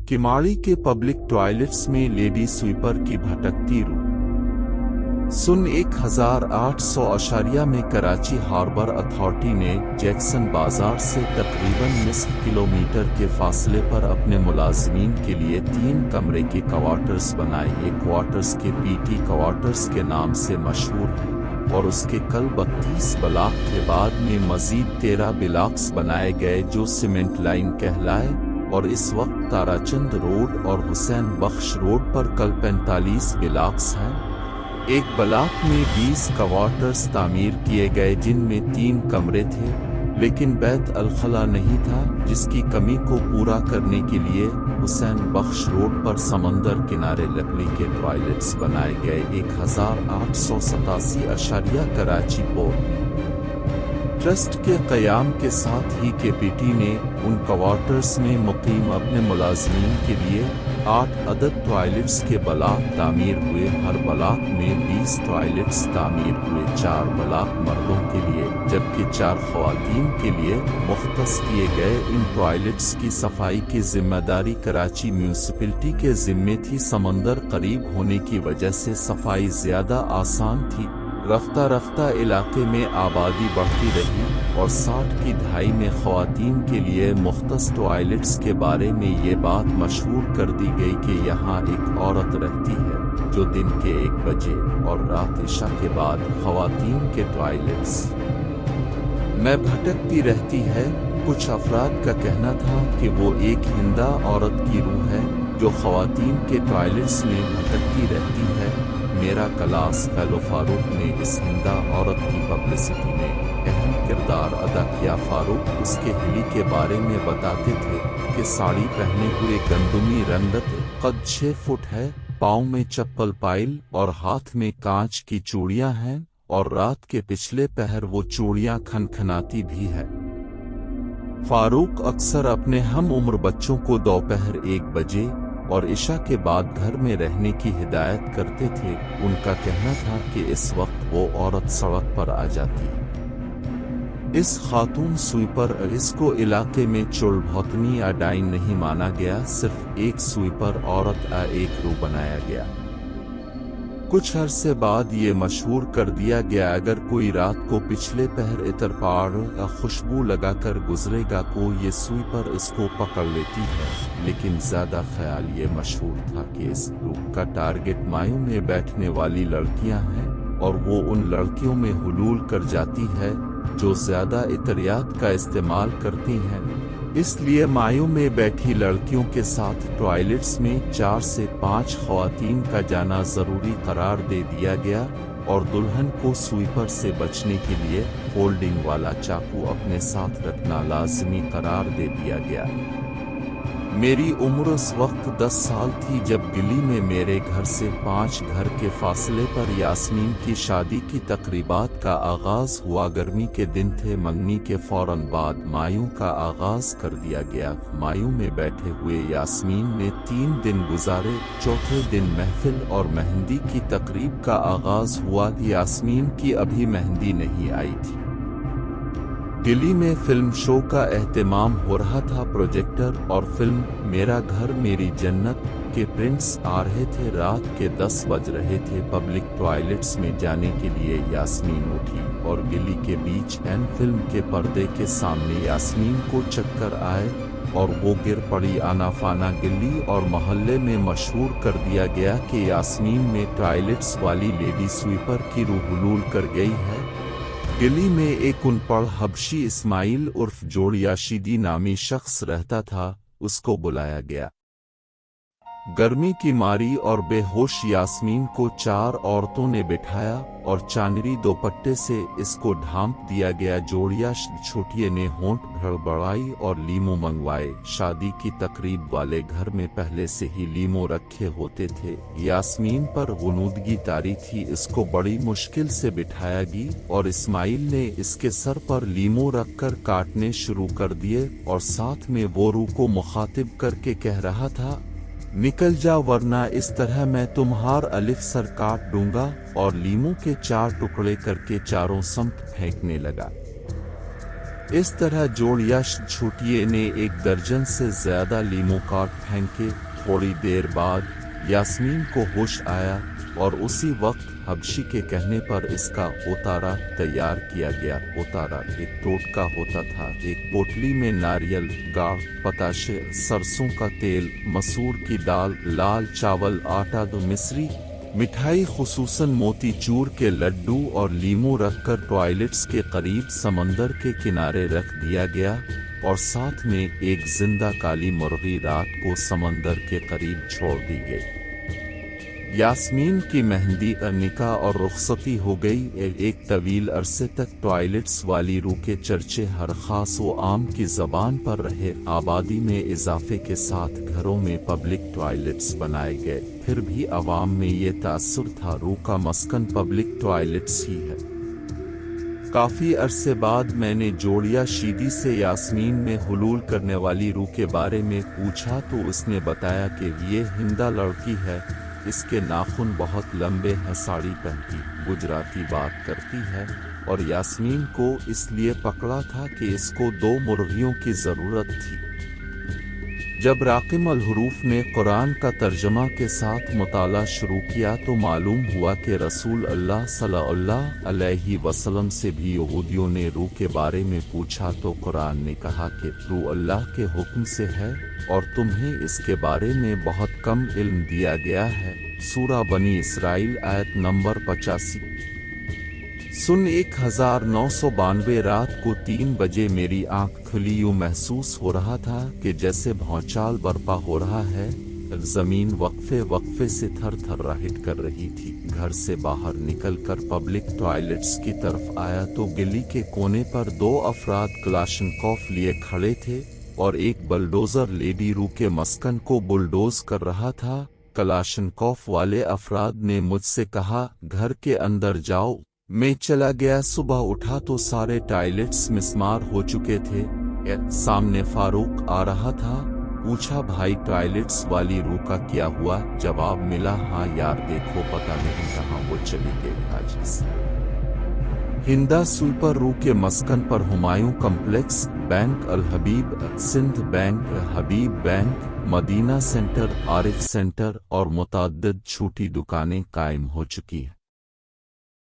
किमाड़ी के public toilets में lady sweeper की भटकती रूह। सन 1800 में कराची हार्बर अथॉरिटी ने जैक्सन बाजार से तकरीबन निस्फ किलोमीटर के फासले पर अपने मुलाजमीन के लिए 3 कमरे के क्वार्टर्स बनाए। ये क्वार्टर्स के पीटी क्वार्टर्स के नाम से मशहूर हैं और उसके कल 32 ब्लॉक के बाद में मजीद 13 ब्लॉक्स बनाए गए जो सीमेंट लाइन कहलाए और इस वक्त ताराचंद रोड और हुसैन बख्श रोड पर कल 45 ब्लॉक्स हैं। एक ब्लॉक में 20 क्वार्टर्स तामीर किए गए जिनमें 3 कमरे थे, लेकिन बैत अल-खला नहीं था, जिसकी कमी को पूरा करने के लिए हुसैन बख्श रोड पर समंदर किनारे लकड़ी के टॉयलेट्स बनाए गए। 1887 कराची पोर्ट ट्रस्ट के क़याम के साथ ही केपीटी ने उन क्वार्टर्स में मुकीम अपने मुलाजमीन के लिए 8 अदद टॉयलेट्स के ब्लॉक तामीर हुए। हर ब्लॉक में 20 टॉयलेट्स तामीर हुए, 4 ब्लॉक मर्दों के लिए जबकि 4 ख़वातीन के लिए मुख्तस किए गए। इन टॉयलेट्स की सफाई की जिम्मेदारी कराची म्यूनिसिपैलिटी के ज़िम्मे थी। समंदर करीब होने की वजह से सफाई ज़्यादा आसान थी। रफ्ता रफ्ता इलाके में आबादी बढ़ती रही और 60 की दहाई में ख़वातीन के लिए मुख्तस टॉयलेट्स के बारे में ये बात मशहूर कर दी गई कि यहाँ एक औरत रहती है जो दिन के 1 बजे और रात इशा के बाद ख़वातीन के टॉयलेट्स में भटकती रहती है। कुछ अफराद का कहना था कि वो एक हिंदा औरत की रूह है जो ख़वातीन के टॉयलेट्स में भटकती रहती है। मेरा क्लास फेलो फारूक ने इस हिंदा औरत की पब्लिसिटी में अहम किरदार अदा किया। फारूक उसके हिली के बारे में बताते थे कि साड़ी पहने हुए गंदुमी रंगत, कद 6 फुट है, पाँव में चप्पल पाइल और हाथ में कांच की चूड़ियां हैं और रात के पिछले पहर वो चूड़ियां खनखनाती भी है। फारूक अक्सर अपने हम उम्र बच्चों को दोपहर 1 बजे और इशा के बाद घर में रहने की हिदायत करते थे। उनका कहना था कि इस वक्त वो औरत सड़क पर आ जाती। इस खातून स्वीपर इसको इलाके में चुड़भौतनी या डाइन नहीं माना गया, सिर्फ एक स्वीपर औरत एक रू बनाया गया। कुछ अरसे बाद ये मशहूर कर दिया गया अगर कोई रात को पिछले पहर इतर पाड़ या खुशबू लगाकर गुजरेगा को ये स्वीपर इसको पकड़ लेती है। लेकिन ज्यादा ख्याल ये मशहूर था कि इस ग्रुप का टारगेट मायों में बैठने वाली लड़कियां हैं और वो उन लड़कियों में हुलूल कर जाती है जो ज्यादा इतरियात का इस्तेमाल करती हैं। इसलिए मायों में बैठी लड़कियों के साथ टॉयलेट्स में 4 से 5 ख़वातीन का जाना जरूरी करार दे दिया गया और दुल्हन को स्वीपर से बचने के लिए फोल्डिंग वाला चाकू अपने साथ रखना लाजमी करार दे दिया गया। मेरी उम्र उस वक्त 10 साल थी जब दिल्ली में मेरे घर से 5 घर के फासले पर यास्मीन की शादी की तकरीबात का आगाज हुआ। गर्मी के दिन थे। मंगनी के फौरन बाद मायूं का आगाज कर दिया गया। मायूं में बैठे हुए यास्मीन ने 3 दिन गुजारे। चौथे दिन महफिल और मेहंदी की तकरीब का आगाज हुआ। यास्मीन की अभी मेहंदी नहीं आई थी। दिल्ली में फिल्म शो का एहतमाम हो रहा था। प्रोजेक्टर और फिल्म मेरा घर मेरी जन्नत के प्रिंट्स आ रहे थे। रात के 10 बज रहे थे। पब्लिक टॉयलेट्स में जाने के लिए यास्मीन उठी और दिल्ली के बीच एन फिल्म के पर्दे के सामने यास्मीन को चक्कर आए और वो गिर पड़ी। आनाफाना दिल्ली और मोहल्ले में मशहूर कर दिया गया कि यास्मीन में टॉयलेट्स वाली लेडी स्वीपर की रूह हुलूल कर गई है। दिल्ली में एक अनपढ़ हबशी इस्माइल उर्फ जोड़ियाशीदी नामी शख्स रहता था। उसको बुलाया गया। गर्मी की मारी और बेहोश यास्मीन को 4 औरतों ने बिठाया और चांदनी दोपट्टे से इसको ढांप दिया गया। जोड़िया छोटिये ने होंठ भड़बड़ाई और लीमो मंगवाए। शादी की तकरीब वाले घर में पहले से ही लीमो रखे होते थे। यास्मीन पर गुनूदगी तारी थी। इसको बड़ी मुश्किल से बिठाया गई और इस्माइल ने इसके सर पर लीमो रखकर काटने शुरू कर दिए और साथ में वो रूह को मुखातिब करके कह रहा था, निकल जा वरना इस तरह मैं तुम्हार अलिफ सर काट दूंगा। और लीमू के 4 टुकड़े करके चारों समत फेंकने लगा। اس طرح جوڑیا چھوٹیے نے 1 درجن سے زیادہ لیمو کاٹ پھینکے۔ تھوڑی دیر بعد یاسمین کو ہوش آیا اور اسی وقت حبشی کے کہنے پر اس کا اوتارا تیار کیا گیا۔ اوتارا ایک ٹوٹکا ہوتا تھا، ایک پوٹلی میں ناریل، گاڑ، پتاشے، سرسوں کا تیل، مسور کی دال، لال چاول، آٹا، دو مصری مٹھائی خصوصاً موتی چور کے لڈو اور لیمو رکھ کر ٹوائلٹس کے قریب سمندر کے کنارے رکھ دیا گیا، اور ساتھ میں ایک زندہ کالی مرغی رات کو سمندر کے قریب چھوڑ دی گئی۔ یاسمین کی مہندی، نکاح اور رخصتی ہو گئی۔ ایک طویل عرصے تک ٹوائلٹس والی روح کے چرچے ہر خاص و عام کی زبان پر رہے۔ آبادی میں اضافے کے ساتھ گھروں میں پبلک ٹوائلٹس بنائے گئے، پھر بھی عوام میں یہ تاثر تھا روح کا مسکن پبلک ٹوائلٹس ہی ہے۔ کافی عرصے بعد میں نے جوڑیا شیدی سے یاسمین میں حلول کرنے والی روح کے بارے میں پوچھا تو اس نے بتایا کہ یہ ہندہ لڑکی ہے، اس کے ناخن بہت لمبے ہیں، ساڑی پہنتی، گجراتی بات کرتی ہے، اور یاسمین کو اس لیے پکڑا تھا کہ اس کو 2 مرغیوں کی ضرورت تھی۔ جب راقم الحروف نے قرآن کا ترجمہ کے ساتھ مطالعہ شروع کیا تو معلوم ہوا کہ رسول اللہ صلی اللہ علیہ وسلم سے بھی یہودیوں نے روح کے بارے میں پوچھا تو قرآن نے کہا کہ روح اللہ کے حکم سے ہے اور تمہیں اس کے بارے میں بہت کم علم دیا گیا ہے۔ سورہ بنی اسرائیل آیت نمبر 85۔ سن 1992 رات کو 3 بجے میری آنکھ کھلی، یوں محسوس ہو رہا تھا کہ جیسے بھونچال برپا ہو رہا ہے۔ زمین وقفے وقفے سے تھر تھر رہٹ کر رہی تھی۔ گھر سے باہر نکل کر پبلک ٹوائلٹس کی طرف آیا تو گلی کے کونے پر 2 افراد کلاشنکوف لیے کھڑے تھے اور ایک بلڈوزر لیڈی روح کے مسکن کو بلڈوز کر رہا تھا۔ کلاشنکوف والے افراد نے مجھ سے کہا گھر کے اندر جاؤ۔ میں چلا گیا۔ صبح اٹھا تو سارے ٹوائلٹس مسمار ہو چکے تھے۔ سامنے فاروق آ رہا تھا۔ پوچھا بھائی ٹوائلٹس والی روح کا کیا ہوا؟ جواب ملا ہاں یار دیکھو پتہ نہیں کہاں وہ چلی گئی۔ آج ہندا سوپر روح کے مسکن پر ہمایوں کمپلیکس، بینک الحبیب، سندھ بینک، حبیب بینک، مدینہ سینٹر، عارف سینٹر اور متعدد چھوٹی دکانیں قائم ہو چکی ہیں۔